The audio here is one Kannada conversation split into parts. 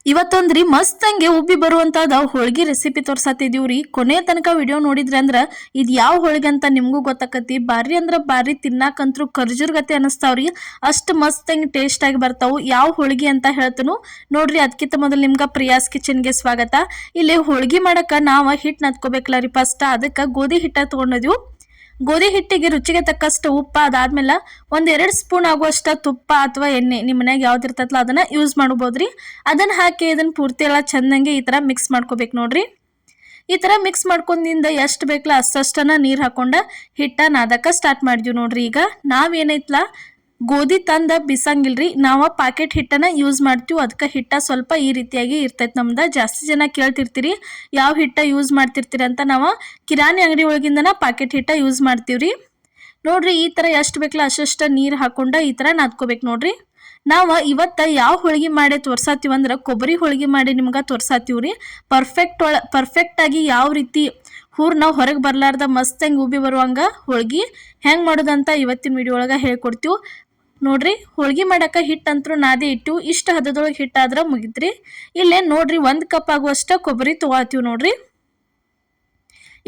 ಇವತ್ತೊಂದ್ರಿ ಮಸ್ತಂಗೆ ಉಬ್ಬಿ ಬರುವಂತದ ಹೋಳಿಗೆ ರೆಸಿಪಿ ತೋರ್ಸಾತಿದೀವ್ರಿ. ಕೊನೆ ತನಕ ವಿಡಿಯೋ ನೋಡಿದ್ರಿ ಅಂದ್ರ ಇದು ಯಾವ ಹೋಳಿಗೆ ಅಂತ ನಿಮ್ಗೂ ಗೊತ್ತಾಕತಿ. ಬಾರಿ ಅಂದ್ರ ಬಾರಿ ತಿನ್ನಾಕಂತ್ರು ಖರ್ಜೂರ್ ಗತೆ ಅನಸ್ತಾವ್ರಿ. ಅಷ್ಟ್ ಮಸ್ತಂಗ್ ಟೇಸ್ಟ್ ಆಗಿ ಬರ್ತಾವು. ಯಾವ ಹೋಳಿಗೆ ಅಂತ ಹೇಳ್ತನು ನೋಡ್ರಿ. ಅದಕ್ಕಿಂತ ಮೊದಲು ನಿಮ್ಗ ಪ್ರಿಯಾಸ್ ಕಿಚನ್ಗೆ ಸ್ವಾಗತ. ಇಲ್ಲಿ ಹೋಳಿಗೆ ಮಾಡಕ ನಾವ ಹಿಟ್ ನತ್ಕೋಬೇಕಲ್ಲ ರೀ. ಫಸ್ಟ್ ಅದಕ್ಕ ಗೋಧಿ ಹಿಟ್ಟ ತಗೊಂಡಿದ್ವು. ಗೋಧಿ ಹಿಟ್ಟಿಗೆ ರುಚಿಗೆ ತಕ್ಕಷ್ಟು ಉಪ್ಪ, ಅದಾದ್ಮೇಲೆ 1-2 ಸ್ಪೂನ್ ಆಗುವಷ್ಟ ತುಪ್ಪ ಅಥವಾ ಎಣ್ಣೆ ನಿಮ್ಮ ಮನ್ಯಾಗ ಯಾವ್ದು ಇರ್ತೈತಲ್ಲ ಅದನ್ನ ಯೂಸ್ ಮಾಡ್ಬೋದ್ರಿ. ಅದನ್ನ ಹಾಕಿ ಇದನ್ನ ಪೂರ್ತಿ ಎಲ್ಲ ಚಂದಂಗೆ ಈ ತರ ಮಿಕ್ಸ್ ಮಾಡ್ಕೋಬೇಕು ನೋಡ್ರಿ. ಈ ತರ ಮಿಕ್ಸ್ ಮಾಡ್ಕೊಂಡಿಂದ ಎಷ್ಟು ಬೇಕಲ್ಲ ಅಷ್ಟನ್ನ ನೀರ್ ಹಾಕೊಂಡ ಹಿಟ್ಟ ನಾದಕ ಸ್ಟಾರ್ಟ್ ಮಾಡಿದ್ವಿ ನೋಡ್ರಿ. ಈಗ ನಾವೇನೈತ್ಲಾ ಗೋಧಿ ತಂದ ಬಿಸಂಗಿಲ್ರಿ, ನಾವ ಪಾಕೆಟ್ ಹಿಟ್ಟನ್ನ ಯೂಸ್ ಮಾಡ್ತೀವಿ. ಅದಕ್ಕೆ ಹಿಟ್ಟ ಸ್ವಲ್ಪ ಈ ರೀತಿಯಾಗಿ ಇರ್ತೈತಿ ನಮ್ದ. ಜಾಸ್ತಿ ಜನ ಕೇಳ್ತಿರ್ತೀರಿ ಯಾವ ಹಿಟ್ಟ ಯೂಸ್ ಮಾಡ್ತಿರ್ತೀರಿ ಅಂತ. ನಾವು ಕಿರಾಣಿ ಅಂಗಡಿ ಒಳಗಿಂದನ ಪಾಕೆಟ್ ಹಿಟ್ಟ ಯೂಸ್ ಮಾಡ್ತೀವ್ರಿ. ನೋಡ್ರಿ ಈ ತರ ಎಷ್ಟು ಬೇಕಲ್ಲ ಅಷ್ಟಷ್ಟ ನೀರ್ ಹಾಕೊಂಡ ಈ ತರ ನಾದ್ಕೋಬೇಕು ನೋಡ್ರಿ. ನಾವ ಇವತ್ತ ಯಾವ ಹೋಳಿಗೆ ಮಾಡಿ ತೋರ್ಸಾತೀವಂದ್ರ ಕೊಬ್ಬರಿ ಹೋಳಿಗೆ ಮಾಡಿ ನಿಮ್ಗ ತೋರ್ಸಾತೀವ್ರಿ. ಪರ್ಫೆಕ್ಟ್ ಆಗಿ ಯಾವ ರೀತಿ ಹೂರ್ನ ಹೊರಗೆ ಬರ್ಲಾರ್ದ ಮಸ್ತ್ ಹೆಂಗ್ ಉಬ್ಬಿ ಬರುವಂಗ ಹೋಳಿಗೆ ಹೆಂಗ್ ಮಾಡೋದಂತ ಇವತ್ತಿನ ವಿಡಿಯೋ ಒಳಗ ಹೇಳ್ಕೊಡ್ತೀವಿ ನೋಡ್ರಿ. ಹೋಳಿಗೆ ಮಾಡಕ ಹಿಟ್ಟಂತ್ರು ನಾದಿ ಇಟ್ಟು ಇಷ್ಟ ಹದದೊಳಗೆ ಹಿಟ್ಟಾದ್ರ ಮುಗಿತ್ರಿ. ಇಲ್ಲೇ ನೋಡ್ರಿ 1 ಕಪ್ ಆಗುವಷ್ಟ ಕೊಬ್ಬರಿ ತಗೋತೀವಿ ನೋಡ್ರಿ.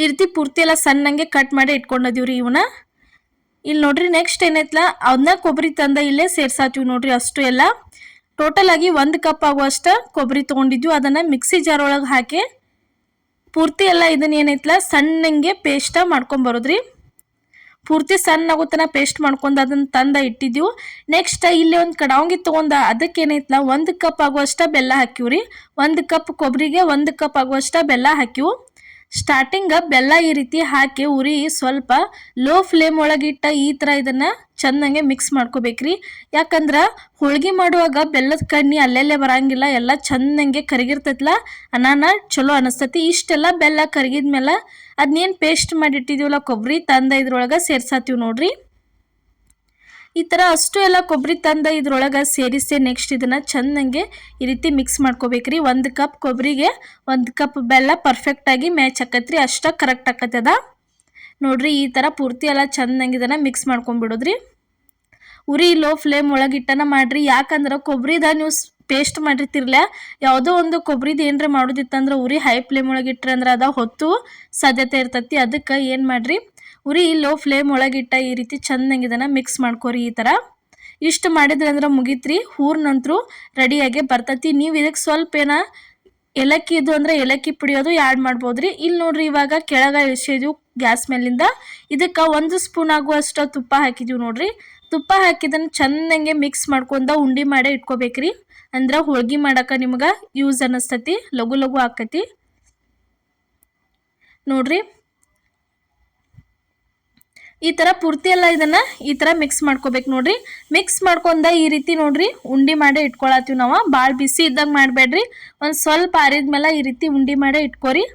ಈ ರೀತಿ ಪೂರ್ತಿ ಎಲ್ಲ ಸಣ್ಣಂಗೆ ಕಟ್ ಮಾಡಿ ಇಟ್ಕೊಂಡಿದೀವ್ರಿ ಇವನ್ನ. ಇಲ್ಲಿ ನೋಡ್ರಿ ನೆಕ್ಸ್ಟ್ ಏನೈತ್ಲ ಅದನ್ನ ಕೊಬ್ಬರಿ ತಂದ ಇಲ್ಲೇ ಸೇರ್ಸಾತೀವಿ ನೋಡ್ರಿ. ಅಷ್ಟು ಎಲ್ಲ ಟೋಟಲ್ ಆಗಿ 1 ಕಪ್ ಆಗುವಷ್ಟ ಕೊಬ್ಬರಿ ತಗೊಂಡಿದ್ವಿ. ಅದನ್ನ ಮಿಕ್ಸಿ ಜಾರ್ ಒಳಗೆ ಹಾಕಿ ಪೂರ್ತಿ ಎಲ್ಲ ಇದನ್ನ ಏನೈತ್ಲ ಸಣ್ಣಂಗೆ ಪೇಸ್ಟ್ ಮಾಡ್ಕೊಂಡ್ ಬರೋದ್ರಿ. ಪೂರ್ತಿ ಸಣ್ಣ ಆಗುತ್ತನ ಪೇಸ್ಟ್ ಮಾಡ್ಕೊಂಡು ಅದನ್ನ ತಂದ ಇಟ್ಟಿದ್ದೀವಿ. ನೆಕ್ಸ್ಟ್ ಇಲ್ಲಿ ಒಂದು ಕಡಾವಂಗಿ ತಗೊಂಡ ಅದಕ್ಕೆ ಏನೈತ್ಲ 1 ಕಪ್ ಆಗುವಷ್ಟ ಬೆಲ್ಲ ಹಾಕಿವ್ರಿ. 1 ಕಪ್ ಕೊಬ್ಬರಿಗೆ 1 ಕಪ್ ಆಗುವಷ್ಟ ಬೆಲ್ಲ ಹಾಕಿವು. ಸ್ಟಾರ್ಟಿಂಗ್ ಬೆಲ್ಲ ಈ ರೀತಿ ಹಾಕಿ ಉರಿ ಸ್ವಲ್ಪ ಲೋ ಫ್ಲೇಮ್ ಒಳಗಿಟ್ಟ ಈ ತರ ಇದನ್ನ ಚಂದಂಗೆ ಮಿಕ್ಸ್ ಮಾಡ್ಕೋಬೇಕ್ರಿ. ಯಾಕಂದ್ರ ಹೋಳಿಗೆ ಮಾಡುವಾಗ ಬೆಲ್ಲದ ಕಣ್ಣಿ ಅಲ್ಲೆಲ್ಲೇ ಬರಂಗಿಲ್ಲ, ಎಲ್ಲ ಚಂದಂಗೆ ಕರಗಿರ್ತೈತ್ಲ ಅನಾನ ಚಲೋ ಅನಸ್ತತಿ. ಇಷ್ಟೆಲ್ಲ ಬೆಲ್ಲ ಕರಗಿದ್ಮೇಲೆ ಅದನ್ನೇನು ಪೇಸ್ಟ್ ಮಾಡಿಟ್ಟಿದೀವಲ್ಲ ಕೊಬ್ಬರಿ ತಂದ ಇದ್ರೊಳಗ ಸೇರ್ಸಾತೀವಿ ನೋಡ್ರಿ. ಈ ತರ ಅಷ್ಟು ಎಲ್ಲ ಕೊಬ್ಬರಿ ತಂದ ಇದ್ರೊಳಗ ಸೇರಿಸಿ ನೆಕ್ಸ್ಟ್ ಇದನ್ನ ಚಂದಂಗೆ ಈ ರೀತಿ ಮಿಕ್ಸ್ ಮಾಡ್ಕೋಬೇಕ್ರಿ. 1 ಕಪ್ ಕೊಬ್ಬರಿಗೆ 1 ಕಪ್ ಬೆಲ್ಲ ಪರ್ಫೆಕ್ಟ್ ಆಗಿ ಮ್ಯಾಚ್ ಆಕತ್ರಿ. ಅಷ್ಟ ಕರೆಕ್ಟ್ ಆಕತ್ತದ ನೋಡ್ರಿ. ಈ ತರ ಪೂರ್ತಿ ಎಲ್ಲ ಚಂದಂಗೆ ಇದನ್ನ ಮಿಕ್ಸ್ ಮಾಡ್ಕೊಂಡ್ಬಿಡೋದ್ರಿ. ಉರಿ ಲೋ ಫ್ಲೇಮ್ ಒಳಗಿಟ್ಟನ ಮಾಡ್ರಿ. ಯಾಕಂದ್ರೆ ಕೊಬ್ಬರಿದ ನೀವು ಪೇಸ್ಟ್ ಮಾಡಿರ್ತಿರ್ಲ ಯಾವುದೋ ಒಂದು ಕೊಬ್ಬರಿದ ಏನ್ರ ಮಾಡೋದಿತ್ತಂದ್ರೆ ಉರಿ ಹೈ ಫ್ಲೇಮ್ ಒಳಗಿಟ್ರಿ ಅಂದ್ರೆ ಅದ ಹೊತ್ತು ಸಾಧ್ಯತೆ ಇರ್ತೈತಿ. ಅದಕ್ಕೆ ಏನು ಮಾಡ್ರಿ ಉರಿ ಲೋ ಫ್ಲೇಮ್ ಒಳಗಿಟ್ಟ ಈ ರೀತಿ ಚಂದಂಗೆ ಇದನ್ನ ಮಿಕ್ಸ್ ಮಾಡ್ಕೋರಿ. ಈ ತರ ಇಷ್ಟು ಮಾಡಿದ್ರಿ ಅಂದ್ರೆ ಮುಗಿತ್ರಿ. ಹೂರ್ನಂತರೂ ರೆಡಿಯಾಗಿ ಬರ್ತೈತಿ. ನೀವು ಇದಕ್ಕೆ ಸ್ವಲ್ಪ ಏಲಕ್ಕಿ ಇದು ಅಂದ್ರೆ ಏಲಕ್ಕಿ ಪುಡಿಯೋದು ಆ್ಯಡ್ ಮಾಡ್ಬೋದ್ರಿ. ಇಲ್ಲಿ ನೋಡ್ರಿ ಇವಾಗ ಕೆಳಗ ಇಳಿಸಿದ್ವಿ ಗ್ಯಾಸ್ ಮೇಲಿಂದ. ಇದಕ್ಕೆ 1 ಸ್ಪೂನ್ ಆಗುವಷ್ಟು ತುಪ್ಪ ಹಾಕಿದೀವಿ ನೋಡ್ರಿ. ತುಪ್ಪ ಹಾಕಿದನ್ನ ಚಂದಂಗೆ ಮಿಕ್ಸ್ ಮಾಡ್ಕೊಂಡ ಉಂಡಿ ಮಾಡಿ ಇಟ್ಕೋಬೇಕ್ರಿ. ಅಂದ್ರೆ ಹೋಳಿಗೆ ಮಾಡಕ ನಿಮ್ಗ ಯೂಸ್ ಅನಸ್ತತಿ, ಲಘು ಲಘು ಆಕತಿ ನೋಡ್ರಿ. ಈ ತರ ಪೂರ್ತಿ ಎಲ್ಲ ಇದನ್ನ ಈ ತರ ಮಿಕ್ಸ್ ಮಾಡ್ಕೋಬೇಕು ನೋಡ್ರಿ. ಮಿಕ್ಸ್ ಮಾಡ್ಕೊಂಡ ಈ ರೀತಿ ನೋಡ್ರಿ ಉಂಡಿ ಮಾಡಿ ಇಟ್ಕೊಳತ್ತೀವಿ ನಾವು. ಭಾಳ ಬಿಸಿ ಇದ್ದಾಗ ಮಾಡಬೇಡ್ರಿ, ಒಂದು ಸ್ವಲ್ಪ ಆರಿದ್ಮೇಲೆ ಈ ರೀತಿ ಉಂಡಿ ಮಾಡಿ ಇಟ್ಕೋರಿ.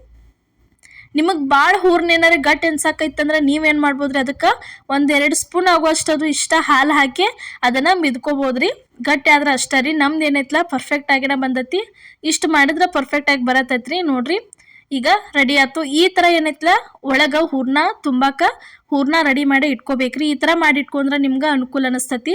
ನಿಮಗೆ ಭಾಳ ಹೂರ್ನೇನಾರ ಗಟ್ಟಿ ಅನ್ಸಾಕೈತಂದ್ರೆ ನೀವೇನು ಮಾಡ್ಬೋದ್ರಿ, ಅದಕ್ಕೆ 1-2 ಸ್ಪೂನ್ ಆಗುವಷ್ಟದು ಇಷ್ಟ ಹಾಲು ಹಾಕಿ ಅದನ್ನು ಮಿದ್ಕೋಬೋದ್ರಿ. ಗಟ್ಟಿ ಆದ್ರೆ ಅಷ್ಟೇ ರೀ. ನಮ್ದು ಏನೈತ್ಲ ಪರ್ಫೆಕ್ಟ್ ಆಗಿನ ಬಂದತಿ. ಇಷ್ಟು ಮಾಡಿದ್ರೆ ಪರ್ಫೆಕ್ಟ್ ಆಗಿ ಬರತೈತ್ರಿ ನೋಡ್ರಿ. ಈಗ ರೆಡಿ ಆಯ್ತು. ಈ ಥರ ಏನೈತ್ಲ ಒಳಗೆ ಹೂರ್ಣ ತುಂಬಾಕ ಹೂರ್ಣ ರೆಡಿ ಮಾಡಿ ಇಟ್ಕೋಬೇಕ್ರಿ. ಈ ಥರ ಮಾಡಿ ಇಟ್ಕೊಂಡ್ರೆ ನಿಮ್ಗೆ ಅನುಕೂಲ ಅನಿಸ್ತತಿ.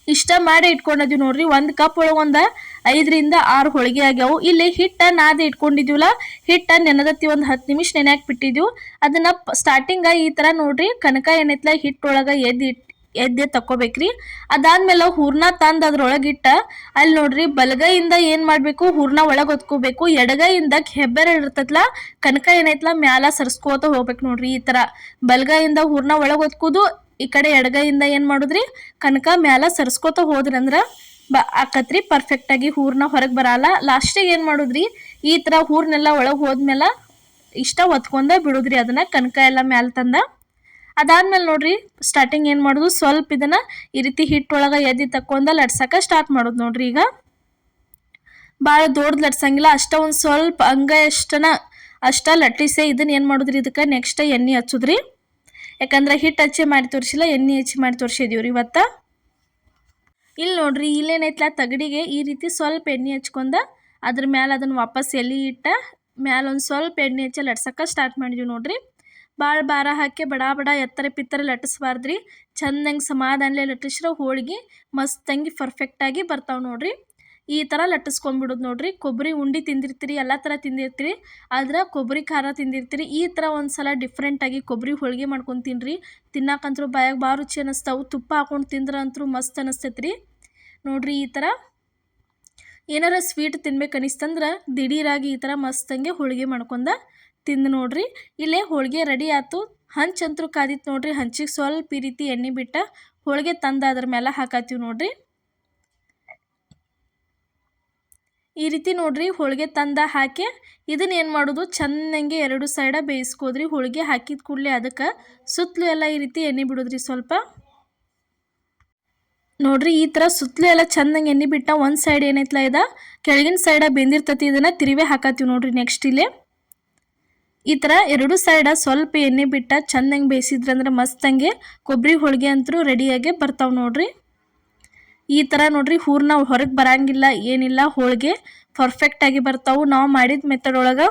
ಇಷ್ಟ ಮಾಡಿ ಇಟ್ಕೊಂಡಿದ್ವಿ ನೋಡ್ರಿ. 1 ಕಪ್ ಒಳಗೆ 5-6 ಹೋಳಿಗೆ ಆಗ್ಯಾವು. ಇಲ್ಲಿ ಹಿಟ್ಟ ನಾದಿ ಇಟ್ಕೊಂಡಿದ್ವಿಲ್ಲ, ಹಿಟ್ಟ ನೆನದತ್ತಿ 10 ನಿಮಿಷ ನೆನೆಯಾಕ್ ಬಿಟ್ಟಿದ್ವಿ. ಅದನ್ನ ಸ್ಟಾರ್ಟಿಂಗ್ ಈ ತರ ನೋಡ್ರಿ ಕನಕ ಏನೈತ್ಲ ಹಿಟ್ಟೊಳಗ ಎದ್ದೆ ತಕ್ಕೋಬೇಕ್ರಿ. ಅದಾದ್ಮೇಲೆ ಹೂರ್ಣ ತಂದ ಅದ್ರೊಳಗಿಟ್ಟ ಅಲ್ಲಿ ನೋಡ್ರಿ ಬಲಗೈಯಿಂದ ಏನ್ ಮಾಡ್ಬೇಕು, ಹೂರ್ಣ ಒಳಗ್ ಹೊತ್ಕೋಬೇಕು. ಎಡಗೈಯಿಂದ ಹೆಬ್ಬೆರ ಇರ್ತೈತ್ಲ ಕನಕ ಏನೈತ್ಲ ಮ್ಯಾಲ ಸರ್ಸ್ಕೋತ ಹೋಗ್ಬೇಕು ನೋಡ್ರಿ. ಈ ತರ ಬಲಗೈಯಿಂದ ಹೂರ್ಣ ಒಳಗ್ ಹೊತ್ಕೋದು, ಈ ಕಡೆ ಎಡಗೈಯಿಂದ ಏನ್ ಮಾಡುದ್ರಿ ಕನಕ ಮ್ಯಾಲ ಸರ್ಸ್ಕೋತ ಹೋದ್ರಿ ಅಂದ್ರ ಆಕತ್ರಿ. ಪರ್ಫೆಕ್ಟ್ ಆಗಿ ಹೂರ್ಣ ಹೊರಗೆ ಬರಲ್ಲ. ಲಾಸ್ಟಿಗೆ ಏನ್ ಮಾಡುದ್ರಿ ಈ ತರ ಹೂರ್ನೆಲ್ಲ ಒಳಗೆ ಹೋದ್ಮೇಲೆ ಇಷ್ಟ ಹೊತ್ಕೊಂಡ ಬಿಡುದ್ರಿ ಅದನ್ನ ಕನಕ ಎಲ್ಲ ಮ್ಯಾಲ ತಂದ. ಅದಾದ್ಮೇಲೆ ನೋಡ್ರಿ ಸ್ಟಾರ್ಟಿಂಗ್ ಏನ್ ಮಾಡುದು, ಸ್ವಲ್ಪ ಇದನ್ನ ಈ ರೀತಿ ಹಿಟ್ಟೊಳಗ ಎದ್ದಿ ತಕ್ಕೊಂಡ ಲಟ್ಸಕ ಸ್ಟಾರ್ಟ್ ಮಾಡುದು ನೋಡ್ರಿ. ಈಗ ಭಾಳ ದೊಡ್ಡ ಲಟ್ಸಂಗಿಲ್ಲ, ಅಷ್ಟ ಒಂದ್ ಸ್ವಲ್ಪ ಅಷ್ಟ ಲಟ್ಟಿಸೆ ಇದನ್ನ ಏನ್ ಮಾಡುದ್ರಿ ಇದಕ್ಕೆ ನೆಕ್ಸ್ಟ್ ಎಣ್ಣೆ ಹಚ್ಚುದ್ರಿ. ಯಾಕಂದ್ರೆ ಹಿಟ್ಟು ಹಚ್ಚಿ ಮಾಡಿ ತೋರಿಸಿಲ್ಲ, ಎಣ್ಣೆ ಹಚ್ಚಿ ಮಾಡಿ ತೋರಿಸಿದೀವ್ರಿ ಇವತ್ತ. ಇಲ್ಲಿ ನೋಡ್ರಿ ಇಲ್ಲೇನೈತ್ಲ ತಗಡಿಗೆ ಈ ರೀತಿ ಸ್ವಲ್ಪ ಎಣ್ಣೆ ಹಚ್ಕೊಂಡ ಅದ್ರ ಮ್ಯಾಲ ಅದನ್ನ ವಾಪಸ್ ಎಲೆ ಇಟ್ಟ ಮ್ಯಾಲ ಒಂದು ಸ್ವಲ್ಪ ಎಣ್ಣೆ ಹಚ್ಚಿ ಲಟ್ಸಕ ಸ್ಟಾರ್ಟ್ ಮಾಡಿದ್ವಿ ನೋಡ್ರಿ. ಭಾಳ ಭಾರ ಹಾಕಿ ಬಡ ಎತ್ತರ ಪಿತ್ತರ ಲಟ್ಟಿಸ್ಬಾರ್ದ್ರಿ. ಚಂದಂಗೆ ಸಮಾಧಾನಲೆ ಲಟ್ಟಿಸ್ರೆ ಹೋಳಿಗೆ ಮಸ್ತಂಗಿ ಪರ್ಫೆಕ್ಟಾಗಿ ಬರ್ತಾವೆ ನೋಡ್ರಿ. ಈ ಥರ ಲಟ್ಟಿಸ್ಕೊಂಡ್ಬಿಡೋದು ನೋಡ್ರಿ. ಕೊಬ್ಬರಿ ಉಂಡೆ ತಿಂದಿರ್ತೀರಿ, ಎಲ್ಲ ಥರ ತಿಂದಿರ್ತೀರಿ, ಆದ್ರೆ ಕೊಬ್ಬರಿ ಖಾರ ತಿಂದಿರ್ತೀರಿ. ಈ ಥರ ಒಂದು ಸಲ ಡಿಫ್ರೆಂಟಾಗಿ ಕೊಬ್ಬರಿ ಹೋಳಿಗೆ ಮಾಡ್ಕೊಂಡು ತಿನ್ನಿರಿ. ತಿನ್ನಕ್ಕಂತೂ ಬಾಯಾಗ ಭಾಳ ರುಚಿ ಅನ್ನಿಸ್ತಾವು. ತುಪ್ಪ ಹಾಕೊಂಡು ತಿಂದ್ರೆ ಅಂತೂ ಮಸ್ತ್ ಅನ್ನಿಸ್ತೈತೆ ರೀ. ನೋಡಿರಿ, ಈ ಥರ ಏನಾರ ಸ್ವೀಟ್ ತಿನ್ಬೇಕು ಅನಿಸ್ತಂದ್ರೆ ದಿಢೀರಾಗಿ ಈ ಥರ ಮಸ್ತಂಗೆ ಹೋಳಿಗೆ ಮಾಡ್ಕೊಂಡ ತಿಂದು ನೋಡ್ರಿ. ಇಲ್ಲೇ ಹೋಳಿಗೆ ರೆಡಿ ಆಯ್ತು. ಹಂಚಂತರೂ ಕಾದಿತ್ತು ನೋಡ್ರಿ. ಹಂಚಿಗೆ ಸ್ವಲ್ಪ ಈ ರೀತಿ ಎಣ್ಣೆ ಬಿಟ್ಟು ಹೋಳಿಗೆ ತಂದು ಅದ್ರ ಮೇಲೆ ಹಾಕತ್ತೀವಿ ನೋಡ್ರಿ. ಈ ರೀತಿ ನೋಡ್ರಿ ಹೋಳಿಗೆ ತಂದ ಹಾಕಿ ಇದನ್ನ ಏನು ಮಾಡೋದು, ಚೆನ್ನಾಗಿ ಎರಡು ಸೈಡ ಬೇಯಿಸ್ಕೋದ್ರಿ. ಹೋಳಿಗೆ ಹಾಕಿದ ಕೂಡಲೇ ಅದಕ್ಕೆ ಸುತ್ತಲೂ ಎಲ್ಲ ಈ ರೀತಿ ಎಣ್ಣೆ ಬಿಡೋದ್ರಿ. ಸ್ವಲ್ಪ ನೋಡ್ರಿ, ಈ ಥರ ಸುತ್ತಲೂ ಎಲ್ಲ ಚೆನ್ನಾಗಿ ಎಣ್ಣೆ ಬಿಟ್ಟ ಒಂದು ಸೈಡ್ ಏನೈತಲ್ಲ ಇದ ಕೆಳಗಿನ ಸೈಡ ಬೆಂದಿರ್ತತಿ. ಇದನ್ನು ತಿರುವೆ ಹಾಕತ್ತೀವಿ ನೋಡ್ರಿ. ನೆಕ್ಸ್ಟ್ ಇಲ್ಲೇ ಈ ಥರ ಎರಡು ಸೈಡ ಸ್ವಲ್ಪ ಎಣ್ಣೆ ಬಿಟ್ಟ ಚೆನ್ನಾಗಿ ಬೇಯಿಸಿದ್ರಂದ್ರೆ ಮಸ್ತಂಗೆ ಕೊಬ್ಬರಿ ಹೋಳಿಗೆ ಅಂತೂ ರೆಡಿಯಾಗಿ ಬರ್ತಾವೆ ನೋಡ್ರಿ. ಈ ಥರ ನೋಡ್ರಿ ಹೂರ್ನ ಹೊರಗೆ ಬರಂಗಿಲ್ಲ, ಏನಿಲ್ಲ, ಹೋಳಿಗೆ ಪರ್ಫೆಕ್ಟಾಗಿ ಬರ್ತಾವೆ ನಾವು ಮಾಡಿದ ಮೆಥಡ್ ಒಳಗೆ.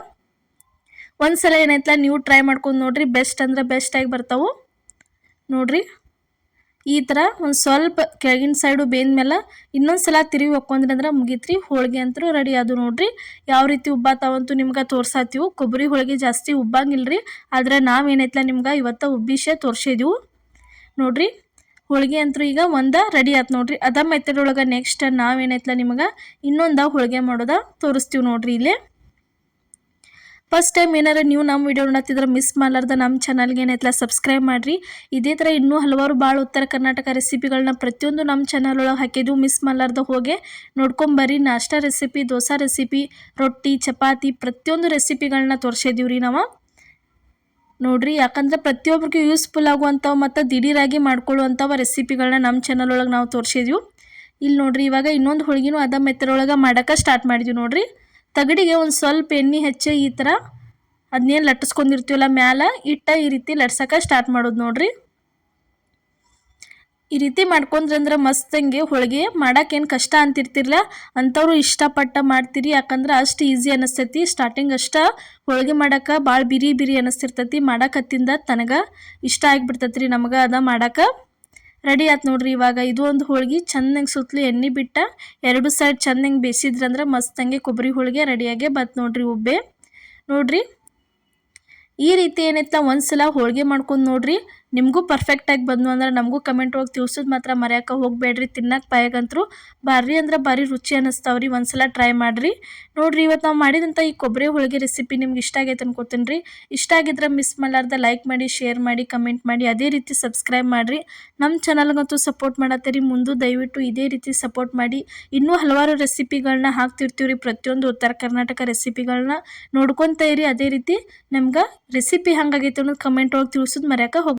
ಒಂದು ಸಲ ಏನೈತಲ್ಲ ನೀವು ಟ್ರೈ ಮಾಡ್ಕೊಂಡು ನೋಡ್ರಿ. ಬೆಸ್ಟ್ ಅಂದ್ರೆ ಬೆಸ್ಟಾಗಿ ಬರ್ತಾವೆ ನೋಡ್ರಿ. ಈ ಥರ ಒಂದು ಸ್ವಲ್ಪ ಕೆಳಗಿನ ಸೈಡು ಬೇಂದ್ಮೇಲೆ ಇನ್ನೊಂದು ಸಲ ತಿರುವಿ ಹಾಕ್ಕೊಂಡ್ರೆ ಮುಗೀತ್ರಿ. ಹೋಳಿಗೆ ಅಂತೂ ರೆಡಿ ಅದು ನೋಡ್ರಿ. ಯಾವ ರೀತಿ ಉಬ್ಬಾತಾವಂತೂ ನಿಮ್ಗೆ ತೋರ್ಸಾತೀವಿ. ಕೊಬ್ಬರಿ ಹೋಳಿಗೆ ಜಾಸ್ತಿ ಉಬ್ಬಂಗಿಲ್ರಿ, ಆದರೆ ನಾವೇನೈತಲ್ಲ ನಿಮ್ಗೆ ಇವತ್ತು ಉಬ್ಬಿಸೇ ತೋರಿಸಿದೀವಿ ನೋಡ್ರಿ. ಹೋಳಿಗೆ ಅಂತೂ ಈಗ ಒಂದು ರೆಡಿ ಆಯ್ತು ನೋಡ್ರಿ. ಅದ ಮೆಥಡ್ ಒಳಗೆ ನೆಕ್ಸ್ಟ್ ನಾವೇನೈತಲ್ಲ ನಿಮ್ಗೆ ಇನ್ನೊಂದು ಹೋಳಿಗೆ ಮಾಡೋದ ತೋರಿಸ್ತೀವಿ ನೋಡ್ರಿ. ಇಲ್ಲೇ ಫಸ್ಟ್ ಟೈಮ್ ಏನಾರ ನೀವು ನಮ್ಮ ವಿಡಿಯೋ ನೋಡ್ತಿದ್ರೆ ಮಿಸ್ ಮಾಡಲಾರ್ದ ನಮ್ಮ ಚಾನಲ್ಗೆ ಏನೈತಲ್ಲ ಸಬ್ಸ್ಕ್ರೈಬ್ ಮಾಡಿರಿ. ಇದೇ ಥರ ಇನ್ನೂ ಹಲವಾರು ಭಾಳ ಉತ್ತರ ಕರ್ನಾಟಕ ರೆಸಿಪಿಗಳನ್ನ ಪ್ರತಿಯೊಂದು ನಮ್ಮ ಚಾನಲ್ ಒಳಗೆ ಹಾಕಿದ್ವು. ಮಿಸ್ ಮಾಡಲಾರ್ದ ಹೋಗಿ ನೋಡ್ಕೊಂಬರ್ರಿ. ನಾಷ್ಟಾ ರೆಸಿಪಿ, ದೋಸೆ ರೆಸಿಪಿ, ರೊಟ್ಟಿ, ಚಪಾತಿ ಪ್ರತಿಯೊಂದು ರೆಸಿಪಿಗಳನ್ನ ತೋರಿಸಿದೀವಿ ರೀ ನಾವು ನೋಡ್ರಿ. ಯಾಕಂದ್ರೆ ಪ್ರತಿಯೊಬ್ಬರಿಗೂ ಯೂಸ್ಫುಲ್ ಆಗುವಂಥವು ಮತ್ತು ದಿಢೀರಾಗಿ ಮಾಡ್ಕೊಳ್ಳುವಂಥವು ರೆಸಿಪಿಗಳನ್ನ ನಮ್ಮ ಚಾನಲ್ ಒಳಗೆ ನಾವು ತೋರಿಸಿದ್ವಿ. ಇಲ್ಲಿ ನೋಡ್ರಿ, ಇವಾಗ ಇನ್ನೊಂದು ಹೋಳಿಗೆನೂ ಅದ ಮೆಥಡ್ ಒಳಗೆ ಮಾಡೋಕೆ ಸ್ಟಾರ್ಟ್ ಮಾಡಿದ್ವಿ ನೋಡ್ರಿ. ತಗಡಿಗೆ ಒಂದು ಸ್ವಲ್ಪ ಎಣ್ಣೆ ಹಚ್ಚಿ ಈ ಥರ ಅದನ್ನೇನು ಲಟ್ಟಿಸ್ಕೊಂಡಿರ್ತೀವಲ್ಲ ಮ್ಯಾಲೆ ಇಟ್ಟ ಈ ರೀತಿ ಲಟ್ಸಕ್ಕೆ ಸ್ಟಾರ್ಟ್ ಮಾಡೋದು ನೋಡ್ರಿ. ಈ ರೀತಿ ಮಾಡ್ಕೊಂಡ್ರಂದ್ರೆ ಮಸ್ತಂಗೆ ಹೋಳಿಗೆ ಮಾಡೋಕ್ಕೇನು ಕಷ್ಟ ಅಂತಿರ್ತಿರಲ್ಲ ಅಂಥವ್ರು ಇಷ್ಟಪಟ್ಟ ಮಾಡ್ತೀರಿ. ಯಾಕಂದ್ರೆ ಅಷ್ಟು ಈಸಿ ಅನ್ನಿಸ್ತೈತಿ. ಸ್ಟಾರ್ಟಿಂಗ್ ಅಷ್ಟು ಹೋಳಿಗೆ ಮಾಡೋಕೆ ಭಾಳ ಬಿರಿ ಬಿರಿ ಅನ್ನಿಸ್ತಿರ್ತೈತಿ. ಮಾಡೋಕತ್ತಿಂದ ತನಗೆ ಇಷ್ಟ ಆಗಿಬಿಡ್ತೈತಿ ರೀ ನಮಗೆ. ಅದ ಮಾಡೋಕೆ ರೆಡಿ ಆಯ್ತು ನೋಡ್ರಿ. ಇವಾಗ ಇದು ಒಂದು ಹೋಳಿಗೆ ಚೆನ್ನಾಗಿ ಸುತ್ತಲೂ ಎಣ್ಣೆ ಬಿಟ್ಟ ಎರಡು ಸೈಡ್ ಚೆನ್ನಾಗಿ ಬೇಯಿಸಿದ್ರಂದ್ರೆ ಮಸ್ತಂಗೆ ಕೊಬ್ಬರಿ ಹೋಳಿಗೆ ರೆಡಿಯಾಗೆ ಬತ್ತು ನೋಡ್ರಿ. ಉಬ್ಬೆ ನೋಡ್ರಿ, ಈ ರೀತಿ ಏನೈತಲ್ಲ ಒಂದು ಸಲ ಹೋಳಿಗೆ ಮಾಡ್ಕೊಂಡು ನೋಡ್ರಿ. ನಿಮಗೂ ಪರ್ಫೆಕ್ಟಾಗಿ ಬಂದು ಅಂದ್ರೆ ನಮಗೂ ಕಮೆಂಟ್ ಒಳಗೆ ತಿಳಿಸೋದು ಮಾತ್ರ ಮರೆಯೋಕೆ ಹೋಗಬೇಡ್ರಿ. ತಿನ್ನಕ್ಕೆ ಬಾಯಾಗಂತರೂ ಭಾರಿ ಅಂದ್ರೆ ಭಾರಿ ರುಚಿ ಅನ್ನಿಸ್ತಾವ್ರಿ. ಒಂದು ಸಲ ಟ್ರೈ ಮಾಡಿರಿ ನೋಡ್ರಿ. ಇವತ್ತು ನಾವು ಮಾಡಿದಂಥ ಈ ಕೊಬ್ಬರಿ ಹೋಳಿಗೆ ರೆಸಿಪಿ ನಿಮ್ಗೆ ಇಷ್ಟ ಆಗೈತೆ ಅನ್ಕೋತೀನಿ ರೀ. ಇಷ್ಟ ಆಗಿದ್ರೆ ಮಿಸ್ ಮಾಡಲಾರ್ದ ಲೈಕ್ ಮಾಡಿ, ಶೇರ್ ಮಾಡಿ, ಕಮೆಂಟ್ ಮಾಡಿ, ಅದೇ ರೀತಿ ಸಬ್ಸ್ಕ್ರೈಬ್ ಮಾಡಿರಿ. ನಮ್ಮ ಚಾನಲ್ಗಂತೂ ಸಪೋರ್ಟ್ ಮಾಡತ್ತೀರಿ. ಮುಂದೆ ದಯವಿಟ್ಟು ಇದೇ ರೀತಿ ಸಪೋರ್ಟ್ ಮಾಡಿ. ಇನ್ನೂ ಹಲವಾರು ರೆಸಿಪಿಗಳನ್ನ ಹಾಕ್ತಿರ್ತೀವಿ ರೀ. ಪ್ರತಿಯೊಂದು ಉತ್ತರ ಕರ್ನಾಟಕ ರೆಸಿಪಿಗಳನ್ನ ನೋಡ್ಕೊತಾ ಇರಿ. ಅದೇ ರೀತಿ ನಮ್ಗೆ ರೆಸಿಪಿ ಹಂಗಾಗೈತೆ ಅನ್ನೋದು ಕಮೆಂಟ್ ಒಳಗೆ ತಿಳಿಸೋದು ಮರೆಯೋಕೆ ಹೋಗಿ